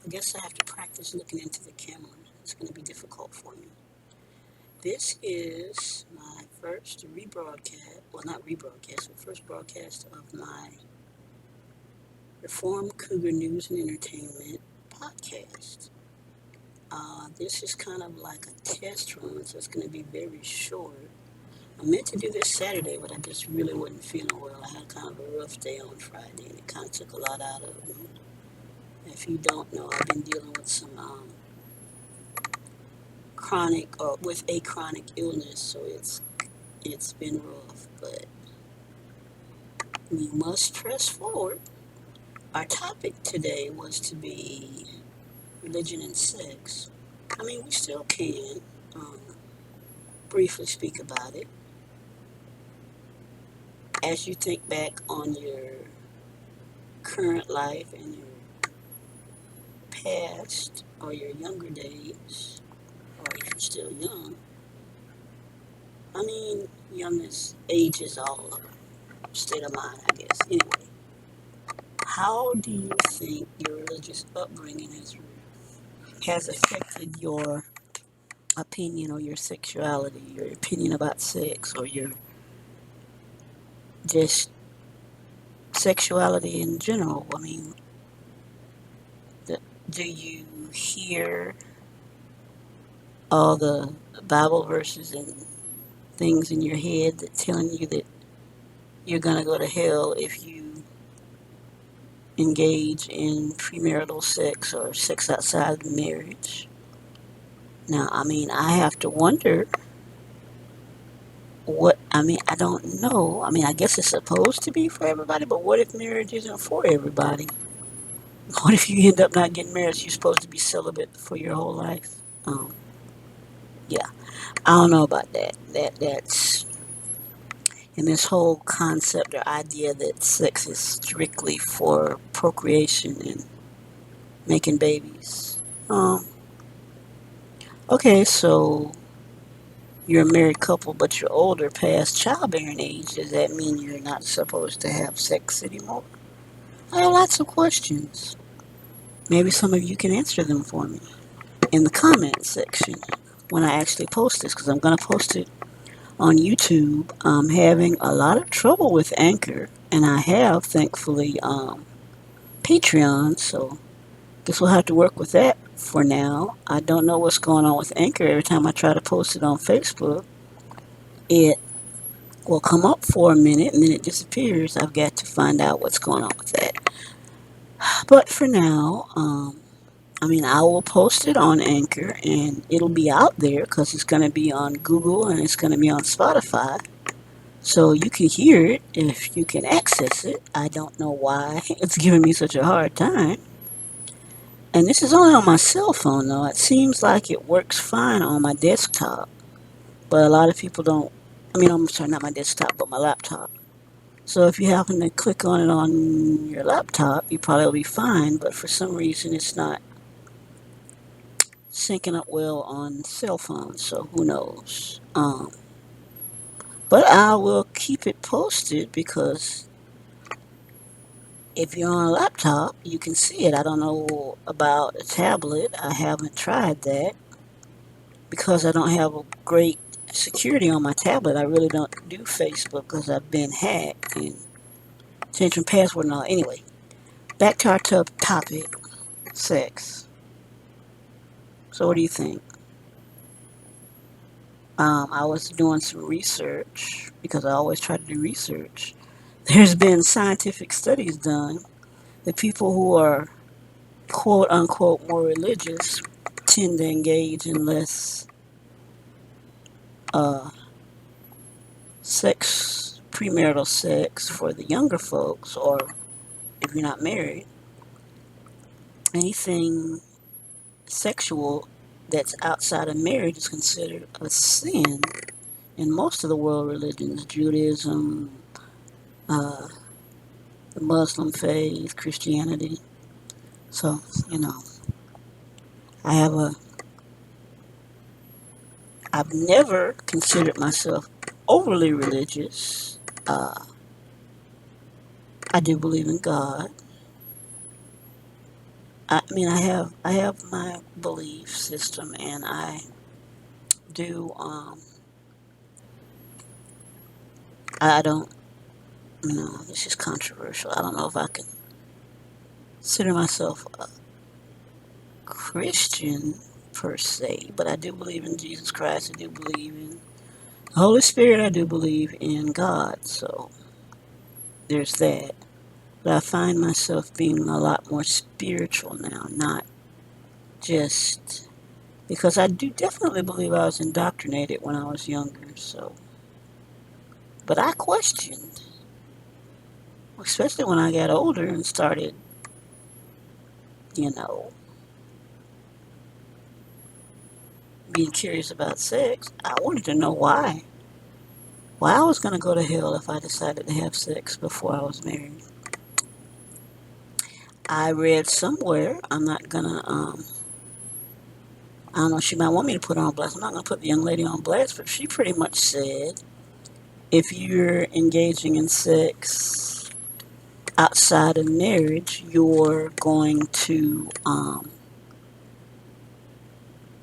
I guess I have to practice looking into the camera. It's going to be difficult for me. This is my first rebroadcast, well, not rebroadcast, but first broadcast of my Reform Cougar News and Entertainment podcast. This is kind of like a test run, so it's going to be very short. I meant to do this Saturday, but I just really wasn't feeling well. I had kind of a rough day on Friday, and it kind of took a lot out of me. If you don't know, I've been dealing with some chronic or with a chronic illness, so it's been rough, but we must press forward. Our topic today was to be religion and sex. I mean, we still can um, briefly speak about it. As you think back on your current life and your past or your younger days, or if you're still young, I mean, youngest age is all state of mind, I guess. Anyway, how do you think your religious upbringing has affected your opinion or your sexuality, your opinion about sex, or your just sexuality in general? I mean, the, do you hear all the Bible verses and things in your head that telling you that you're gonna go to hell if you engage in premarital sex or sex outside of marriage? Now, I mean, I have to wonder what, I mean, I don't know. I mean, I guess it's supposed to be for everybody, but what if marriage isn't for everybody? What if you end up not getting married? So you're supposed to be celibate for your whole life? Yeah, I don't know about that. That's and this whole concept or idea that sex is strictly for procreation and making babies. Okay, so you're a married couple, but you're older past childbearing age. Does that mean you're not supposed to have sex anymore? I have lots of questions. Maybe some of you can answer them for me in the comment section when I actually post this, because I'm going to post it on YouTube. I'm having a lot of trouble with Anchor, and I have, thankfully, Patreon, so guess we'll have to work with that for now. I don't know what's going on with Anchor. Every time I try to post it on Facebook, it will come up for a minute and then it disappears. I've got to find out what's going on with that. But for now, I mean, I will post it on Anchor and it'll be out there because it's going to be on Google and it's going to be on Spotify. So you can hear it if you can access it. I don't know why it's giving me such a hard time. And this is only on my cell phone, though. It seems like it works fine on my desktop, but a lot of people don't. I mean, I'm sorry, not my desktop, but my laptop. So if you happen to click on it on your laptop, you probably will be fine, but for some reason it's not syncing up well on cell phones, so who knows. But I will keep it posted because if you're on a laptop, you can see it. I don't know about a tablet. I haven't tried that because I don't have a great security on my tablet. I really don't do Facebook because I've been hacked and changed my password and all. Anyway, back to our topic, sex. So what do you think? I was doing some research because I always try to do research. There's been scientific studies done that people who are quote unquote more religious tend to engage in less uh, sex, premarital sex for the younger folks, or if you're not married, anything sexual that's outside of marriage is considered a sin in most of the world religions, Judaism, uh, the Muslim faith, Christianity. So, you know, I have a, I've never considered myself overly religious. I do believe in God. I have my belief system, and I do. I don't. No, this is controversial. I don't know if I can consider myself a Christian per se, but I do believe in Jesus Christ. I do believe in the Holy Spirit. I do believe in God. So there's that. But I find myself being a lot more spiritual now, not just because I do definitely believe I was indoctrinated when I was younger. So, but I questioned, especially when I got older and started, you know, being curious about sex. I wanted to know why I was going to go to hell if I decided to have sex before I was married. I read somewhere, I'm not going to, I don't know, she might want me to put her on blast. I'm not going to put the young lady on blast, but she pretty much said if you're engaging in sex outside of marriage, you're going to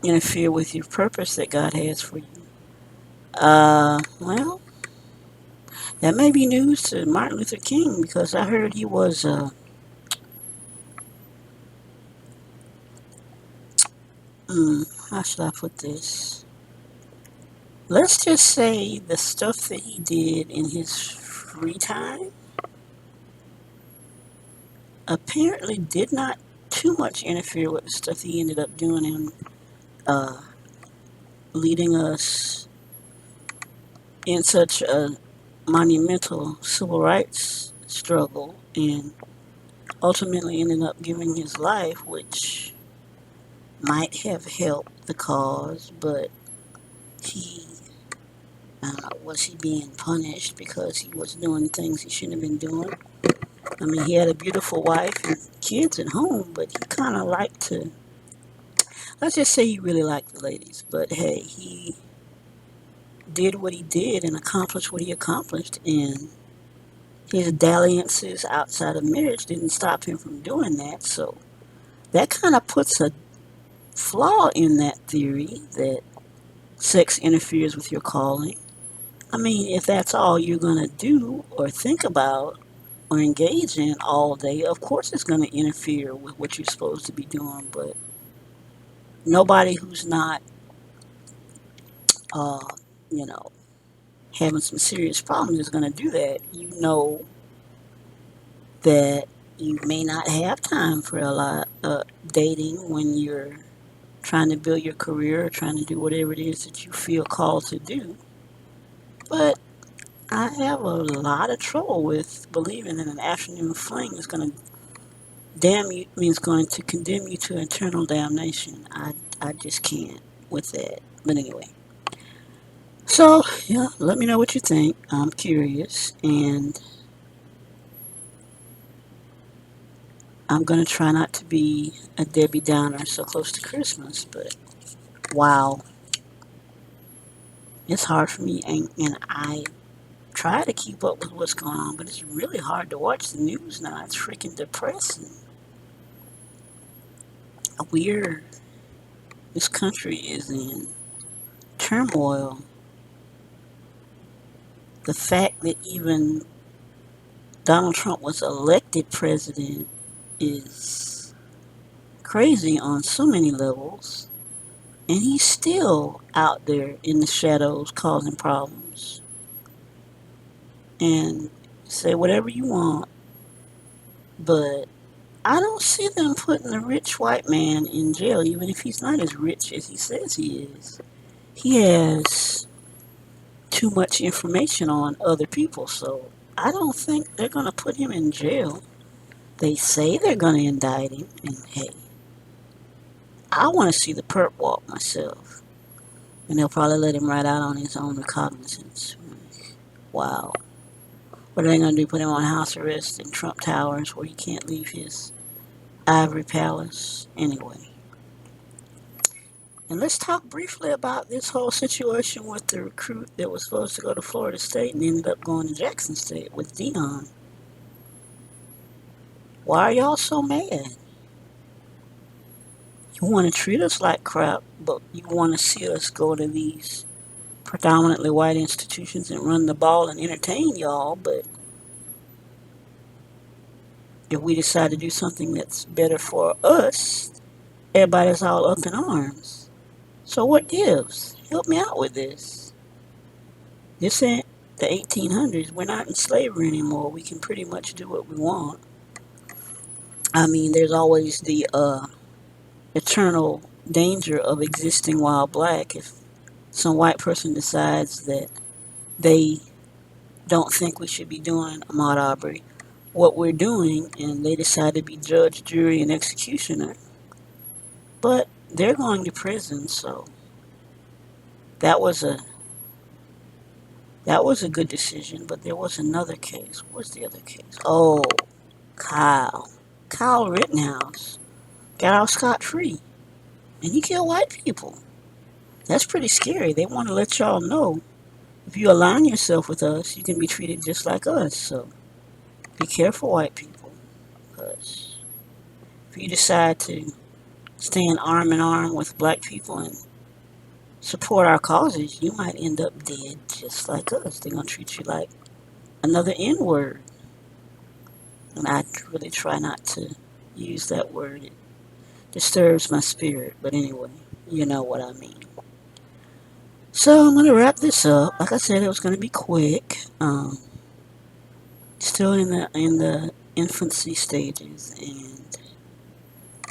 interfere with your purpose that God has for you. Well, that may be news to Martin Luther King because I heard he was, how should I put this? Let's just say the stuff that he did in his free time apparently did not too much interfere with the stuff he ended up doing and uh, leading us in such a monumental civil rights struggle and ultimately ended up giving his life, which might have helped the cause, but he, I don't know, was he being punished because he was doing things he shouldn't have been doing? I mean, he had a beautiful wife and kids at home, but he kind of liked to, let's just say he really liked the ladies, but hey, he did what he did and accomplished what he accomplished, and his dalliances outside of marriage didn't stop him from doing that, so that kind of puts a flaw in that theory that sex interferes with your calling. I mean, if that's all you're going to do or think about or engage in all day, of course it's going to interfere with what you're supposed to be doing. But nobody who's not, uh, you know, having some serious problems is going to do that. You know that you may not have time for a lot of dating when you're trying to build your career or trying to do whatever it is that you feel called to do. But I have a lot of trouble with believing that an afternoon fling is going to damn you, means going to condemn you to eternal damnation. I just can't with that. But anyway, so yeah, let me know what you think. I'm curious, and I'm gonna try not to be a Debbie Downer so close to Christmas. But wow, it's hard for me, and I try to keep up with what's going on, but it's really hard to watch the news now. It's freaking depressing. We're This country is in turmoil. The fact that even Donald Trump was elected president is crazy on so many levels. And he's still out there in the shadows causing problems. And say whatever you want, but I don't see them putting a rich white man in jail, even if he's not as rich as he says he is. He has too much information on other people, so I don't think they're going to put him in jail. They say they're going to indict him, and hey, I want to see the perp walk myself. And they'll probably let him ride out on his own recognizance. Wow. What are they going to do? Put him on house arrest in Trump Towers where he can't leave his ivory palace? Anyway. And let's talk briefly about this whole situation with the recruit that was supposed to go to Florida State and ended up going to Jackson State with Dion. Why are y'all so mad? You want to treat us like crap, but you want to see us go to these predominantly white institutions and run the ball and entertain y'all. But if we decide to do something that's better for us, everybody's all up in arms. So what gives? Help me out with this. This ain't the 1800s. We're not in slavery anymore. We can pretty much do what we want. I mean, there's always the eternal danger of existing while black. If some white person decides that they don't think we should be doing Ahmaud Arbery, what we're doing, and they decide to be judge, jury, and executioner, but they're going to prison. So that was a that was a good decision. But there was another case. What was the other case? Oh, Kyle. Kyle Rittenhouse got out scot free, and he killed white people. That's pretty scary. They want to let y'all know if you align yourself with us, you can be treated just like us. So be careful, white people, because if you decide to stand arm in arm with black people and support our causes, you might end up dead just like us. They're going to treat you like another N word. And I really try not to use that word. It disturbs my spirit. But anyway, you know what I mean. So I'm going to wrap this up. Like I said, it was going to be quick. Still in the infancy stages, and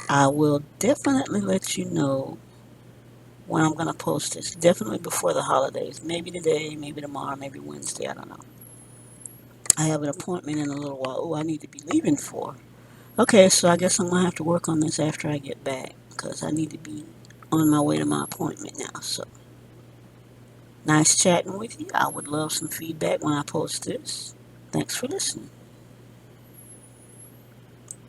I will definitely let you know when I'm going to post this. Definitely before the holidays. Maybe today, maybe tomorrow, maybe Wednesday. I don't know. I have an appointment in a little while. Oh, I need to be leaving for. Okay, so I guess I'm going to have to work on this after I get back because I need to be on my way to my appointment now. So, nice chatting with you. I would love some feedback when I post this. Thanks for listening.